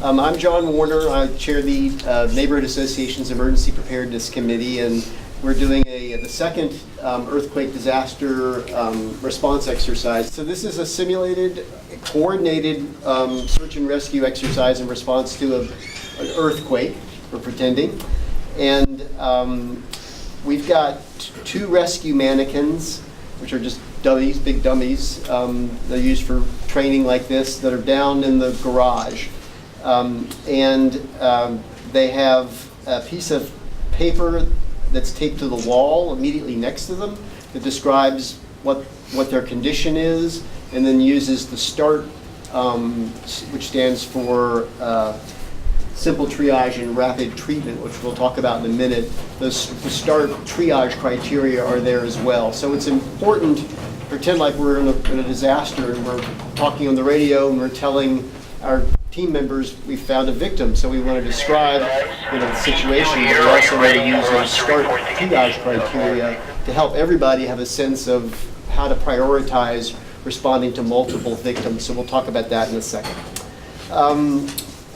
I'm John Warner. I chair the Neighborhood Association's Emergency Preparedness Committee, and we're doing the second earthquake disaster response exercise. So this is a simulated, coordinated search and rescue exercise in response to an earthquake, we're pretending. And we've got two rescue mannequins, which are just dummies, big dummies. They're used for training like this, that are down in the garage. They have a piece of paper that's taped to the wall immediately next to them that describes what their condition is, and then uses the START, which stands for Simple Triage and Rapid Treatment, which we'll talk about in a minute. The START triage criteria are there as well. So it's important to pretend like we're in a disaster and we're talking on the radio and we're telling our team members we found a victim. So we want to describe the situation, but we also want to use those START triage criteria to help everybody have a sense of how to prioritize responding to multiple victims. So we'll talk about that in a second.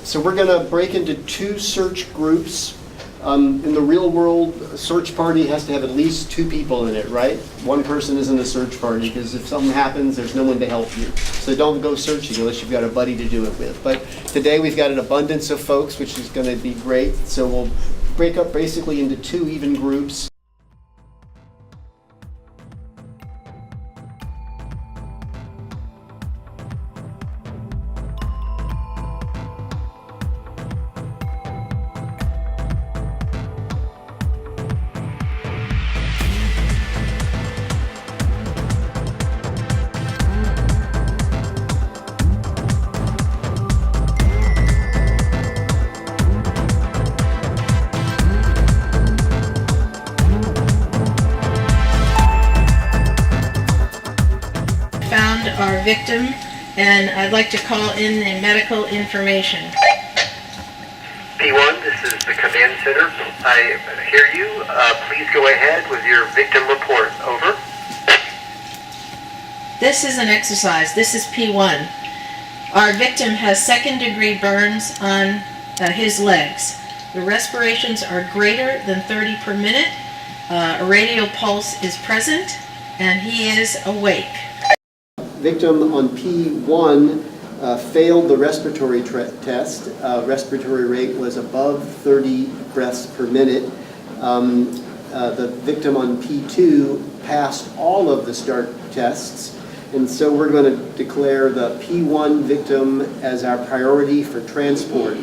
So we're going to break into two search groups. In the real world, a search party has to have at least two people in it, right? One person isn't a search party, because if something happens, there's no one to help you. So don't go searching unless you've got a buddy to do it with. But today we've got an abundance of folks, which is going to be great. So we'll break up basically into two even groups. Found our victim, and I'd like to call in the medical information. P1, this is the command center. I hear you. Please go ahead with your victim report. Over. This is an exercise. This is P1. Our victim has second-degree burns on his legs. The respirations are greater than 30 per minute. A radial pulse is present, and he is awake. Victim on P1 failed the respiratory test. Respiratory rate was above 30 breaths per minute. The victim on P2 passed all of the START tests, and so we're going to declare the P1 victim as our priority for transport.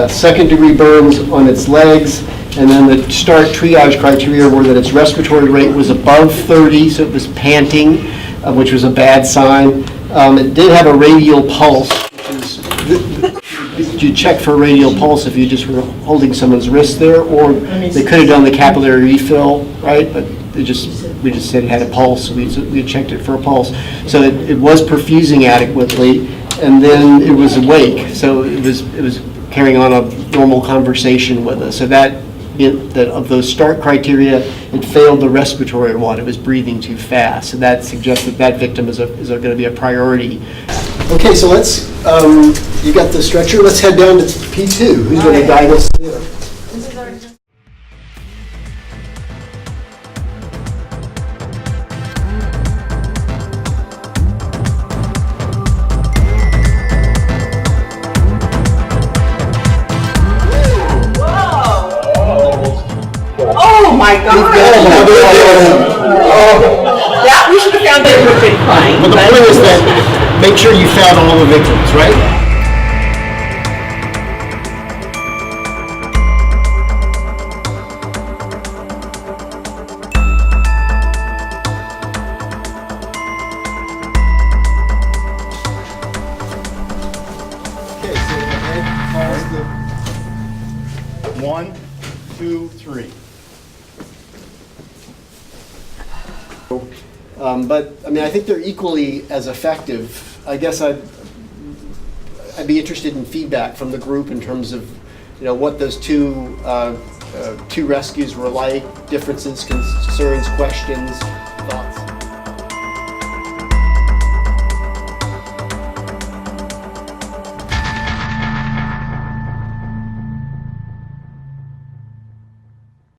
Second-degree burns on its legs, and then the START triage criteria were that its respiratory rate was above 30, so it was panting, which was a bad sign. It did have a radial pulse, which is, you check for a radial pulse if you just were holding someone's wrist there, or they could have done the capillary refill, right? But we just said it had a pulse, so we checked it for a pulse. So it was perfusing adequately, and then it was awake, so it was carrying on a normal conversation with us. So that of those START criteria, it failed the respiratory one. It was breathing too fast. So that suggests that victim is going to be a priority. Okay, so let's, you got the stretcher, let's head down to P2. Who's going to guide us there? Oh my God! That we should have found that would have been fine. But the point is that, make sure you found all the victims, right? Okay, so the head calls the 1, 2, 3. But, I mean, I think they're equally as effective. I guess I'd be interested in feedback from the group in terms of, you know, what those two rescues were like, differences, concerns, questions.